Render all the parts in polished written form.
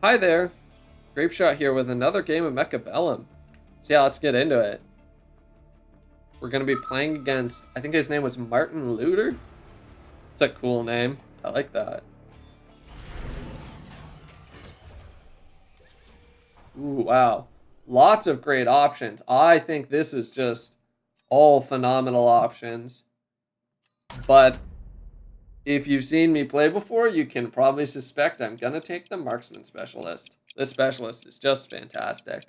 Hi there, Grape Shot here with another game of Mechabellum. So yeah, let's get into it. We're gonna be playing against, I think his name was Martin Luther. It's a cool name. I like that. Ooh, wow. Lots of great options. I think this is just all phenomenal options. But if you've seen me play before, you can probably suspect I'm gonna take the Marksman Specialist. This Specialist is just fantastic.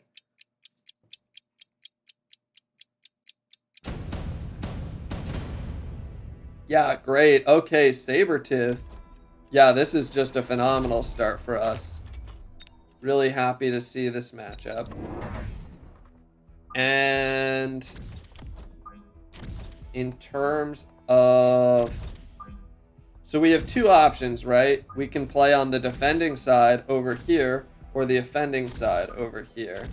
Yeah, great. Okay, Sabertooth. Yeah, this is just a phenomenal start for us. Really happy to see this matchup. And in terms of... So we have two options, right? We can play on the defending side over here or the offending side over here.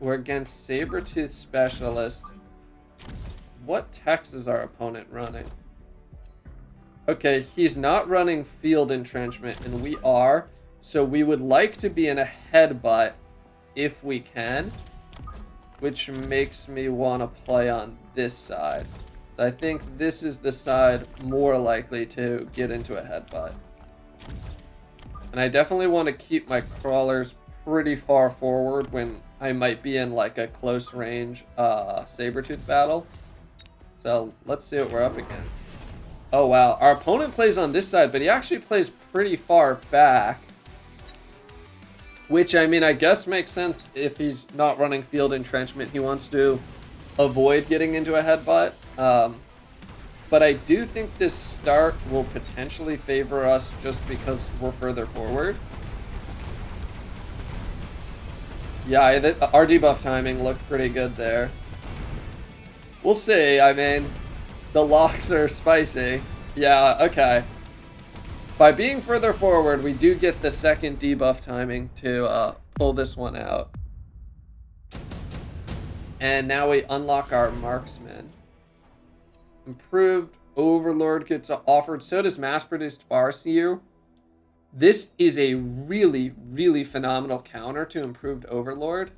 We're against Sabertooth Specialist. What text is our opponent running? Okay, he's not running Field Entrenchment, and we are. So we would like to be in a headbutt if we can, which makes me want to play on this side. I think this is the side more likely to get into a headbutt. And I definitely want to keep my crawlers pretty far forward when I might be in like a close range Sabertooth battle. So let's see what we're up against. Oh wow, our opponent plays on this side, but he actually plays pretty far back. Which, I mean, I guess makes sense if he's not running Field Entrenchment. He wants to avoid getting into a headbutt. But I do think this start will potentially favor us just because we're further forward. Yeah, our debuff timing looked pretty good there. We'll see. I mean, the locks are spicy. Yeah, okay. By being further forward, we do get the second debuff timing to pull this one out. And now we unlock our Marksman. Improved Overlord gets offered. So does Mass-Produced Farseer. This is a really, really phenomenal counter to Improved Overlord.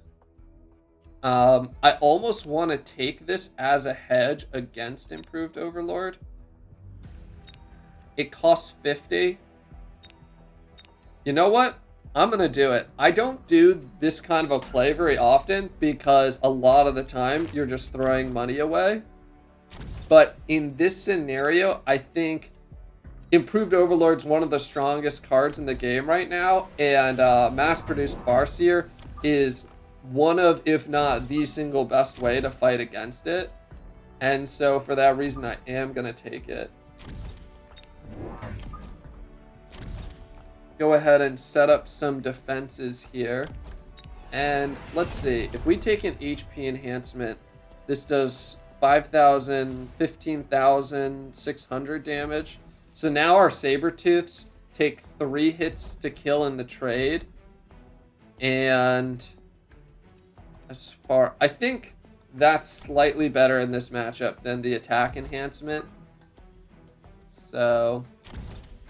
I almost want to take this as a hedge against Improved Overlord. It costs 50. You know what? I'm going to do it. I don't do this kind of a play very often because a lot of the time you're just throwing money away. But in this scenario, I think Improved Overlord's one of the strongest cards in the game right now, and Mass-Produced Farseer is one of, if not the single best way to fight against it. And so for that reason, I am going to take it. Go ahead and set up some defenses here. And let's see, if we take an HP enhancement, this does 5,000, 15,600 damage. So now our Sabertooths take 3 hits to kill in the trade. And as far, I think that's slightly better in this matchup than the attack enhancement. So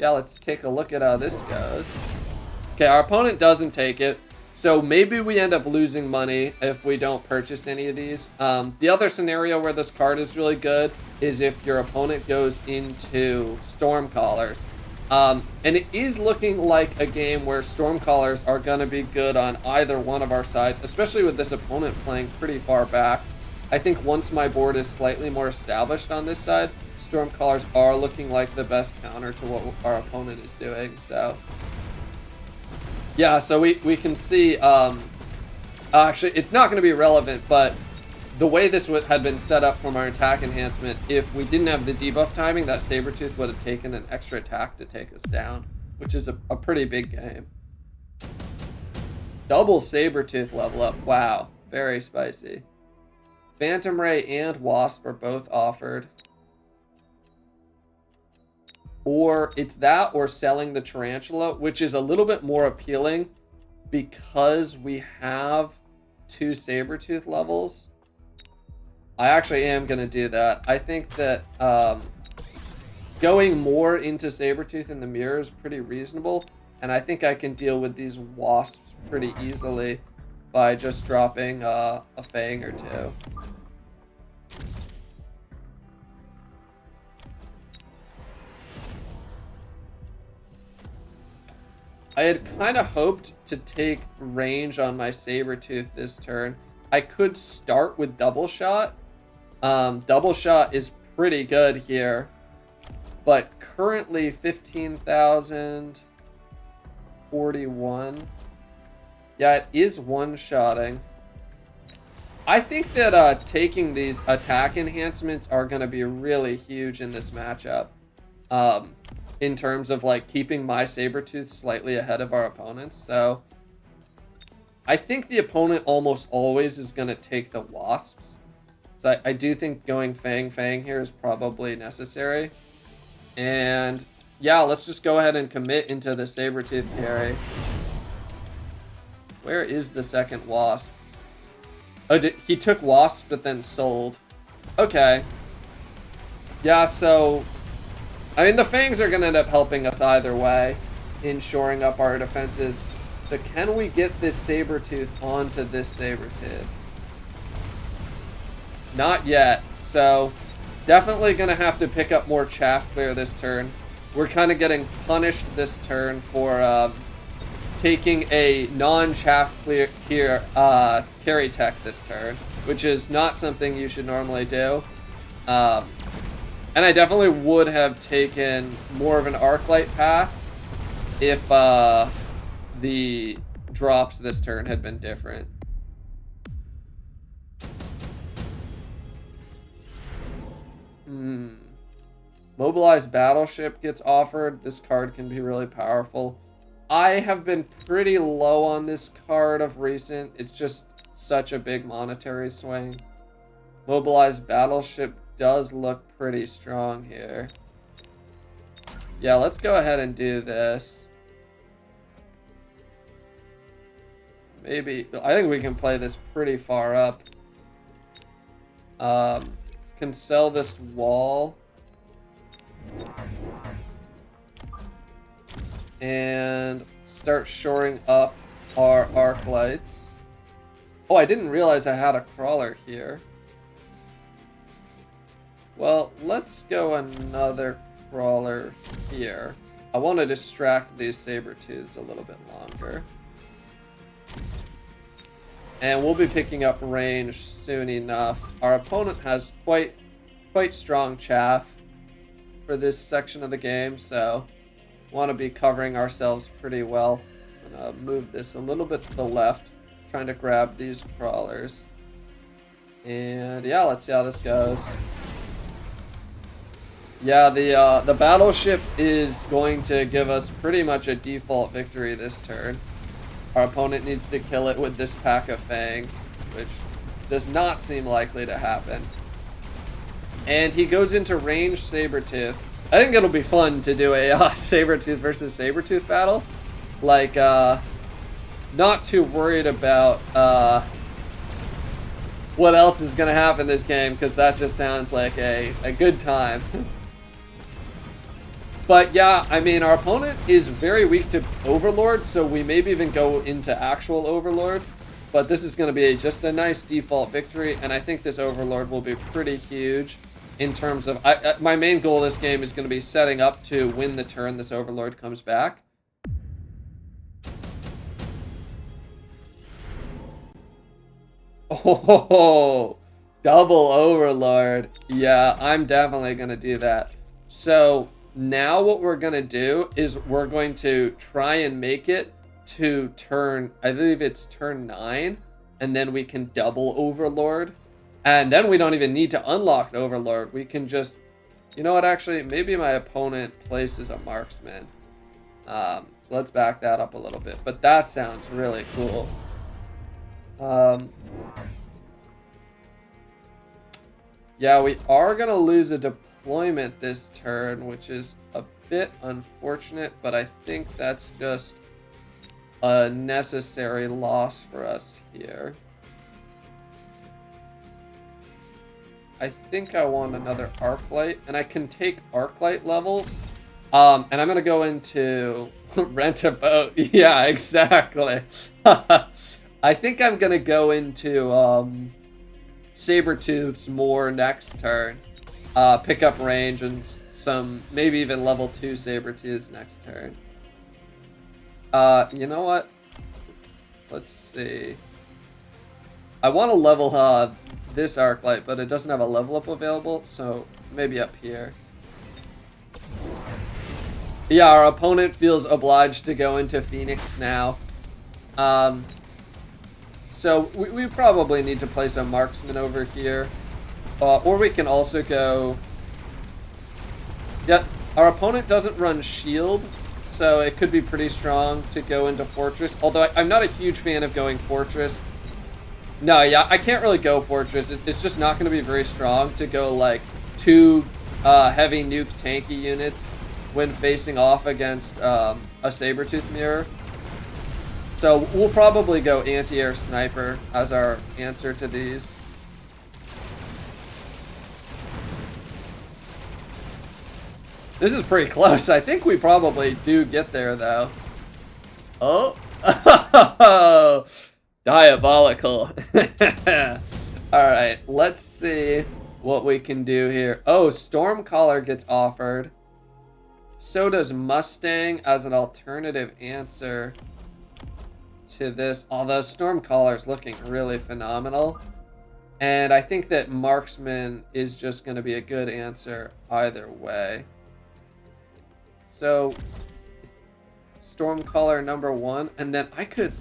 yeah, let's take a look at how this goes. Okay, our opponent doesn't take it. So maybe we end up losing money if we don't purchase any of these. The other scenario where this card is really good is if your opponent goes into Stormcallers. And it is looking like a game where Stormcallers are going to be good on either one of our sides, especially with this opponent playing pretty far back. I think once my board is slightly more established on this side, Stormcallers are looking like the best counter to what our opponent is doing. So yeah, so we can see, actually, it's not going to be relevant, but the way this had been set up from our attack enhancement, if we didn't have the debuff timing, that Sabertooth would have taken an extra attack to take us down, which is a pretty big game. Double Sabertooth level up. Wow, very spicy. Phantom Ray and Wasp are both offered. Or it's that or selling the Tarantula, which is a little bit more appealing because we have 2 Sabertooth levels. I actually am going to do that. I think that going more into Sabertooth in the mirror is pretty reasonable, and I think I can deal with these wasps pretty easily by just dropping a fang or two. I had kind of hoped to take range on my Sabertooth this turn. I could start with double shot. Double shot is pretty good here, but currently 15,041. Yeah, it is one-shotting. I think that taking these attack enhancements are going to be really huge in this matchup. In terms of like keeping my Sabertooth slightly ahead of our opponents. So I think the opponent almost always is going to take the wasps. So I do think going Fang here is probably necessary. And yeah, let's just go ahead and commit into the Sabertooth carry. Where is the second wasp? Oh, he took wasps but then sold. Okay. Yeah, so I mean, the fangs are going to end up helping us either way in shoring up our defenses. So can we get this Sabertooth onto this Sabertooth? Not yet. So definitely going to have to pick up more chaff clear this turn. We're kind of getting punished this turn for taking a non-chaff clear here, carry tech this turn, which is not something you should normally do. And I definitely would have taken more of an Arclight path if the drops this turn had been different. Mobilized Battleship gets offered. This card can be really powerful. I have been pretty low on this card of recent. It's just such a big monetary swing. Mobilized Battleship does look pretty strong here. Yeah, let's go ahead and do this. Maybe, I think we can play this pretty far up. Can sell this wall. And start shoring up our arc lights. Oh, I didn't realize I had a crawler here. Well, let's go another crawler here. I want to distract these Sabertooths a little bit longer. And we'll be picking up range soon enough. Our opponent has quite strong chaff for this section of the game, so want to be covering ourselves pretty well. I'm going to move this a little bit to the left, trying to grab these crawlers. And yeah, let's see how this goes. Yeah, the battleship is going to give us pretty much a default victory this turn. Our opponent needs to kill it with this pack of fangs, which does not seem likely to happen. And he goes into ranged Sabertooth. I think it'll be fun to do a Sabertooth versus Sabertooth battle. Like, not too worried about what else is going to happen this game, because that just sounds like a good time. But yeah, I mean, our opponent is very weak to Overlord, so we maybe even go into actual Overlord. But this is going to be just a nice default victory, and I think this Overlord will be pretty huge in terms of... my main goal this game is going to be setting up to win the turn this Overlord comes back. Oh, double Overlord. Yeah, I'm definitely going to do that. So now what we're going to do is we're going to try and make it to turn, I believe it's turn 9, and then we can double Overlord. And then we don't even need to unlock the Overlord. We can just, you know what, actually, maybe my opponent places a marksman. So let's back that up a little bit. But that sounds really cool. Yeah, we are going to lose a deployment this turn, which is a bit unfortunate, but I think that's just a necessary loss for us here. I think I want another Arclight, and I can take Arclight levels. And I'm going to go into rent a boat. Yeah, exactly. I think I'm going to go into Sabertooth's more next turn. Pick up range and some, maybe even level 2 Sabertooth's next turn. You know what? Let's see. I want to level this Arclight, but it doesn't have a level up available, so maybe up here. Yeah, our opponent feels obliged to go into Phoenix now. So we probably need to play some marksman over here. Or we can also go... Yeah, our opponent doesn't run shield, so it could be pretty strong to go into Fortress. Although I'm not a huge fan of going Fortress. No, yeah, I can't really go Fortress. It's just not going to be very strong to go, like, 2 heavy nuke tanky units when facing off against a Sabertooth mirror. So we'll probably go anti-air sniper as our answer to these. This is pretty close. I think we probably do get there, though. Oh. Diabolical. Alright, let's see what we can do here. Oh, Stormcaller gets offered. So does Mustang as an alternative answer to this. Although Stormcaller's looking really phenomenal. And I think that Marksman is just going to be a good answer either way. So, Stormcaller number 1. And then I could...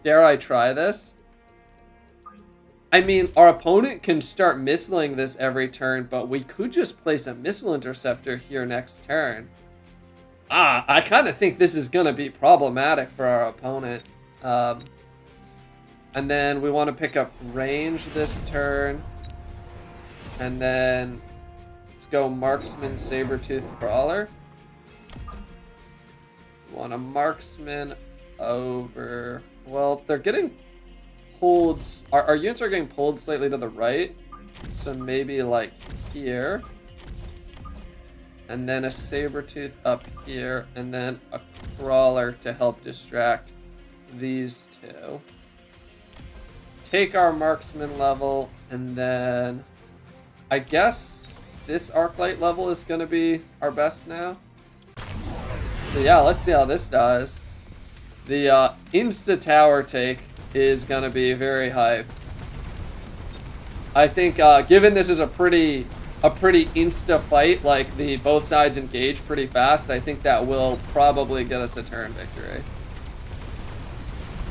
Dare I try this? I mean, our opponent can start missiling this every turn, but we could just place a missile interceptor here next turn. I kind of think this is going to be problematic for our opponent. And then we want to pick up range this turn. And then let's go Marksman, Sabertooth, Crawler. We want a Marksman over... Well, they're getting pulled... Our units are getting pulled slightly to the right. So maybe like here. And then a Sabertooth up here. And then a Crawler to help distract these two. Take our Marksman level. And then... I guess this Arclight level is going to be our best now. So yeah, let's see how this does. The insta tower take is going to be very hype. I think given this is a pretty insta fight, like the both sides engage pretty fast, I think that will probably get us a turn victory.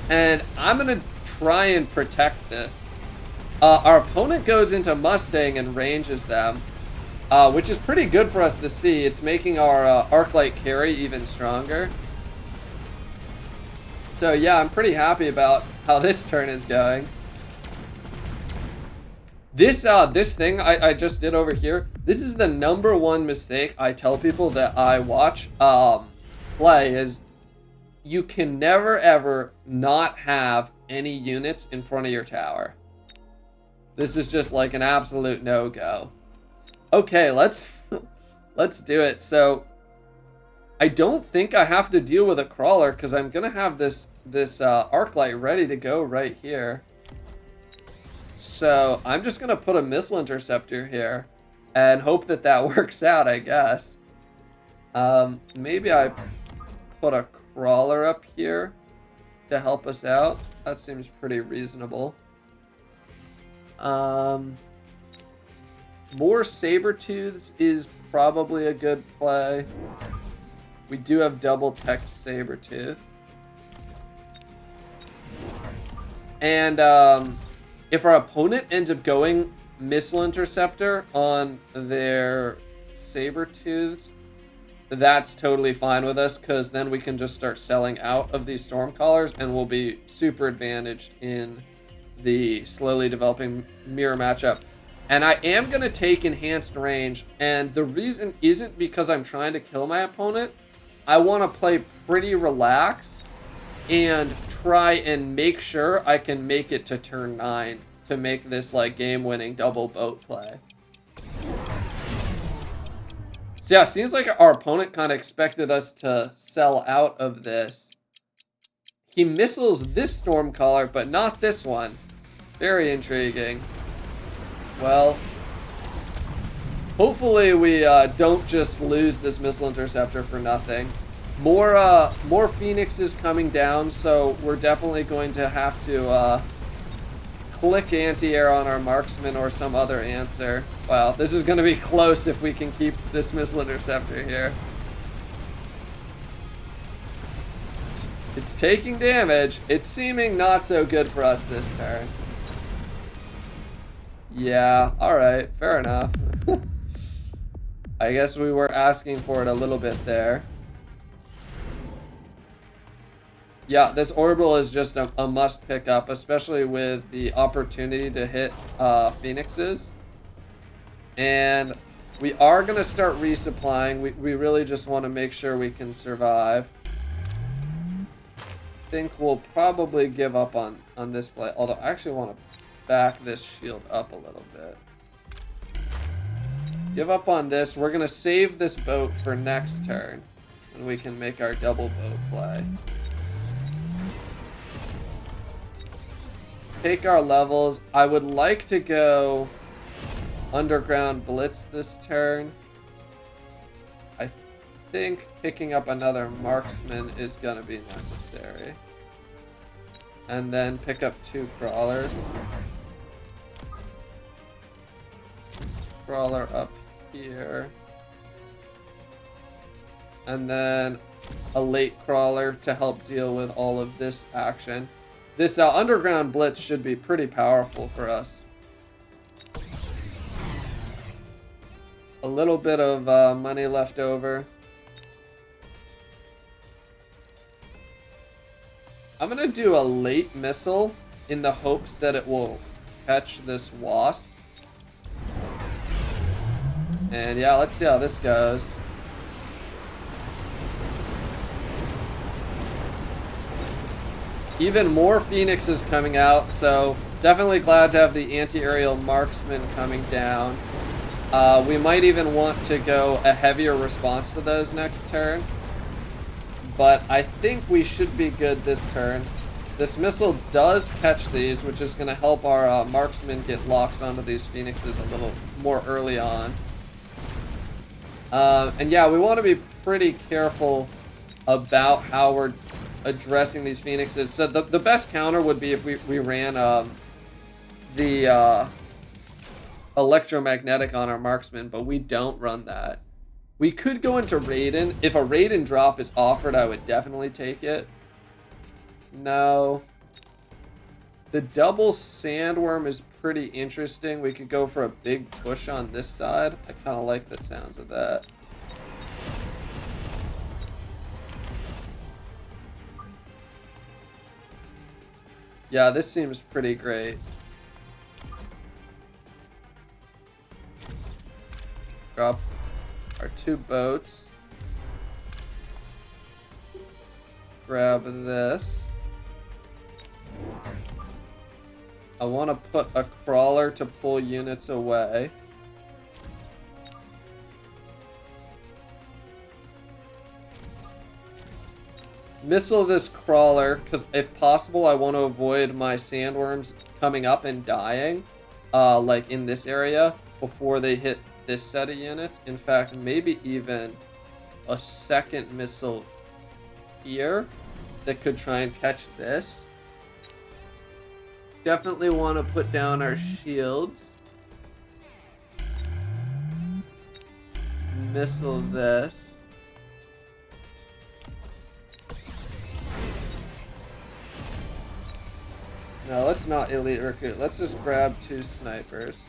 And I'm going to try and protect this. Our opponent goes into Mustang and ranges them, which is pretty good for us to see. It's making our Arclight carry even stronger. So yeah, I'm pretty happy about how this turn is going. This thing I just did over here, this is the #1 mistake I tell people that I watch play, is you can never ever not have any units in front of your tower. This is just like an absolute no-go. Okay, let's do it. So I don't think I have to deal with a Crawler because I'm gonna have this Arclight ready to go right here. So I'm just gonna put a missile interceptor here and hope that that works out, I guess. Maybe I put a Crawler up here to help us out. That seems pretty reasonable. More Sabertooths is probably a good play. We do have double tech Sabertooth. And if our opponent ends up going missile interceptor on their Sabertooths, that's totally fine with us, because then we can just start selling out of these Stormcallers and we'll be super advantaged in the slowly developing mirror matchup. And I am going to take enhanced range, and the reason isn't because I'm trying to kill my opponent. I want to play pretty relaxed and try and make sure I can make it to turn 9 to make this like game-winning double boat play. So yeah, seems like our opponent kind of expected us to sell out of this. He missiles this Stormcaller, but not this one. Very intriguing. Well, hopefully we don't just lose this missile interceptor for nothing. More Phoenixes coming down, so we're definitely going to have to click anti-air on our marksman or some other answer. Wow, this is going to be close if we can keep this missile interceptor here. It's taking damage. It's seeming not so good for us this turn. Yeah, alright, fair enough. I guess we were asking for it a little bit there. Yeah, this orbital is just a must pick up, especially with the opportunity to hit Phoenixes. And we are going to start resupplying. We really just want to make sure we can survive. I think we'll probably give up on this play, although I actually want to back this shield up a little bit. Give up on this. We're going to save this boat for next turn, and we can make our double boat play. Take our levels. I would like to go underground blitz this turn. I think picking up another marksman is going to be necessary. And then pick up 2 crawlers. Crawler up here. And then a late crawler to help deal with all of this action. This underground blitz should be pretty powerful for us. A little bit of money left over. I'm going to do a late missile in the hopes that it will catch this wasp. And yeah, let's see how this goes. Even more Phoenixes coming out, so definitely glad to have the anti-aerial marksman coming down. We might even want to go a heavier response to those next turn. But I think we should be good this turn. This missile does catch these, which is going to help our marksman get locks onto these Phoenixes a little more early on. And yeah, we want to be pretty careful about how we're addressing these Phoenixes. So the best counter would be if we ran the electromagnetic on our marksman, but we don't run that. We could go into Raiden. If a Raiden drop is offered, I would definitely take it. No. The double sandworm is pretty interesting. We could go for a big push on this side. I kind of like the sounds of that. Yeah, this seems pretty great. Drop our 2 boats. Grab this. I want to put a crawler to pull units away. Missile this crawler, because if possible, I want to avoid my sandworms coming up and dying, like in this area, before they hit this set of units. In fact, maybe even a second missile here that could try and catch this. Definitely want to put down our shields. Missile this. No, let's not elite recruit. Let's just grab 2 snipers.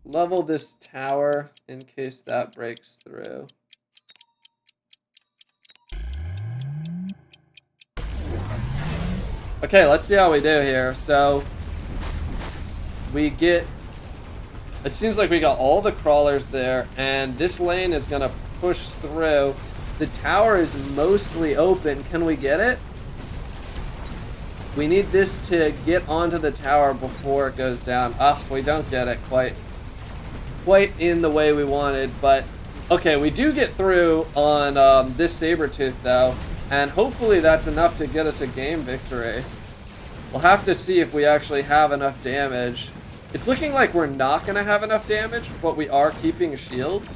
Level this tower in case that breaks through. Okay, let's see how we do here. So we get It seems like we got all the crawlers there, and this lane is gonna push through. The tower is mostly open. Can we get it? We need this to get onto the tower before it goes down. We don't get it quite in the way we wanted, but okay, we do get through on this Sabertooth though, and hopefully that's enough to get us a game victory. We'll have to see if we actually have enough damage. It's looking like we're not gonna have enough damage, but we are keeping shields.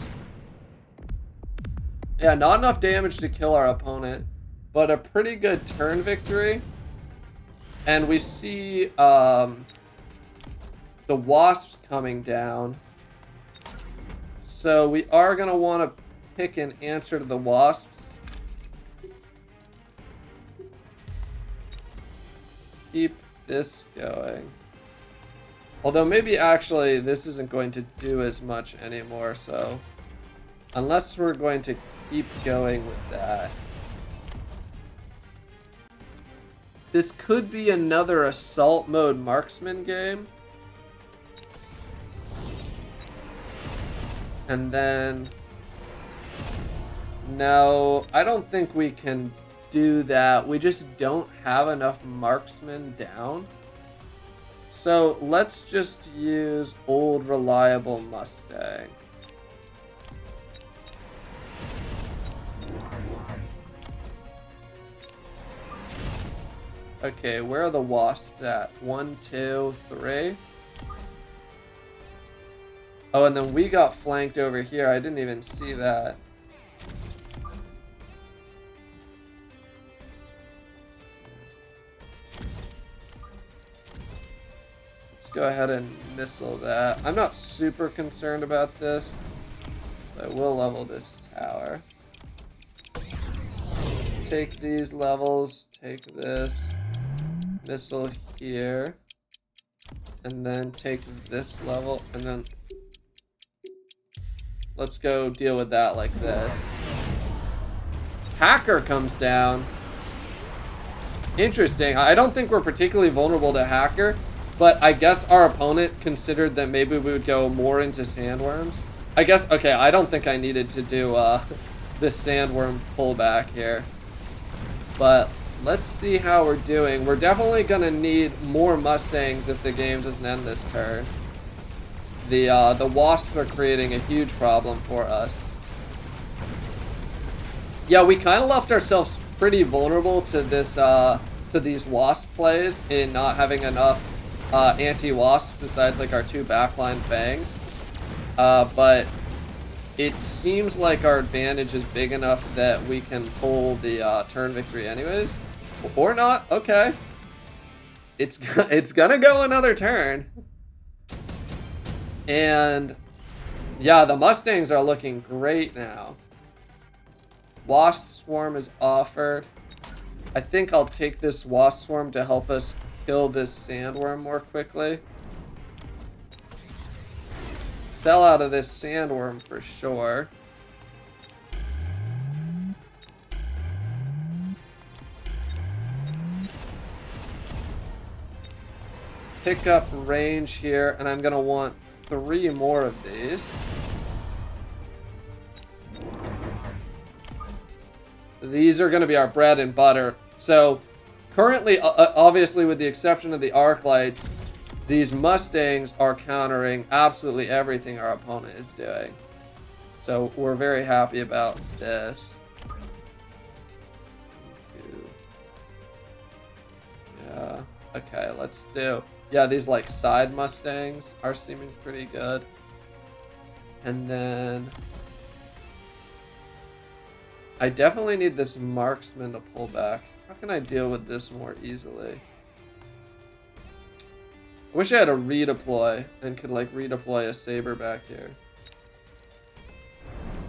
Yeah, not enough damage to kill our opponent, but a pretty good turn victory. And we see the wasps coming down. So we are going to want to pick an answer to the wasps. Keep this going. Although maybe actually this isn't going to do as much anymore, so unless we're going to keep going with that. This could be another assault mode marksman game. And then no, I don't think we can do that. We just don't have enough marksmen down. So let's just use old reliable Mustang. Okay, where are the wasps at? 1, 2, 3. Oh, and then we got flanked over here. I didn't even see that. Let's go ahead and missile that. I'm not super concerned about this, but I will level this tower. Take these levels, take this. Missile here, and then take this level, and then let's go deal with that like this. Hacker comes down. Interesting. I don't think we're particularly vulnerable to Hacker, but I guess our opponent considered that maybe we would go more into sandworms. I guess, okay, I don't think I needed to do this sandworm pullback here, but let's see how we're doing. We're definitely gonna need more Mustangs if the game doesn't end this turn. The wasps are creating a huge problem for us. Yeah, we kind of left ourselves pretty vulnerable to this to these wasp plays in not having enough anti-wasps besides like our 2 backline fangs. But it seems like our advantage is big enough that we can pull the turn victory anyways. Or not. Okay. It's gonna go another turn. And yeah, the Mustangs are looking great now. Wasp Swarm is offered. I think I'll take this Wasp Swarm to help us kill this Sandworm more quickly. Sell out of this Sandworm for sure. Pick up range here, and I'm gonna want 3 more of these. These are gonna be our bread and butter. So currently, obviously with the exception of the arc lights, these Mustangs are countering absolutely everything our opponent is doing. So we're very happy about this. Yeah, okay, let's do. Yeah, these like side Mustangs are seeming pretty good. And then I definitely need this marksman to pull back. How can I deal with this more easily? I wish I had a redeploy and could like redeploy a saber back here.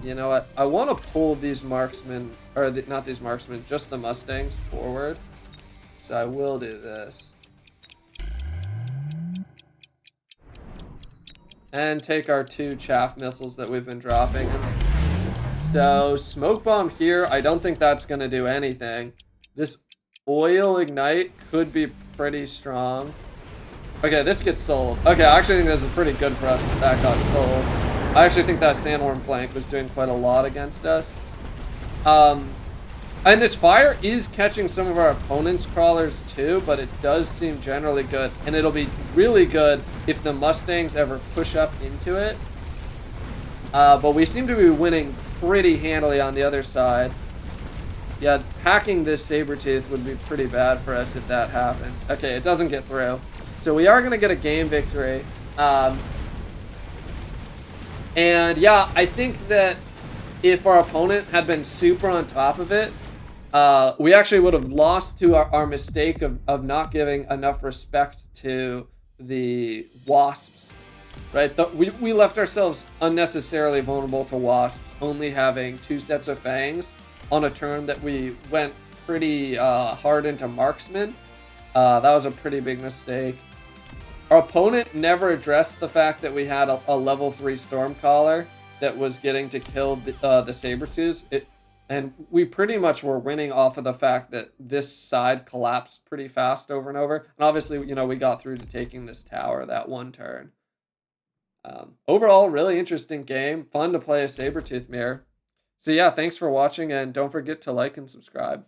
You know what? I want to pull these marksmen, or not these marksmen, just the Mustangs forward. So I will do this. And take our 2 chaff missiles that we've been dropping. So smoke bomb here, I don't think that's going to do anything. This oil ignite could be pretty strong. Okay, this gets sold. Okay, I actually think this is pretty good for us that that got sold. I actually think that sandworm flank was doing quite a lot against us. And this fire is catching some of our opponent's crawlers too, but it does seem generally good. And it'll be really good if the Mustangs ever push up into it. But we seem to be winning pretty handily on the other side. Yeah, hacking this Sabertooth would be pretty bad for us if that happens. Okay, it doesn't get through. So we are going to get a game victory. And yeah, I think that if our opponent had been super on top of it, we actually would have lost to our mistake of not giving enough respect to the wasps, right? We left ourselves unnecessarily vulnerable to wasps, only having 2 sets of fangs on a turn that we went pretty hard into marksman. That was a pretty big mistake. Our opponent never addressed the fact that we had a level 3 Stormcaller that was getting to kill the Sabertooths. And we pretty much were winning off of the fact that this side collapsed pretty fast over and over. And obviously, you know, we got through to taking this tower that one turn. Overall, really interesting game. Fun to play a Sabertooth mirror. So yeah, thanks for watching, and don't forget to like and subscribe.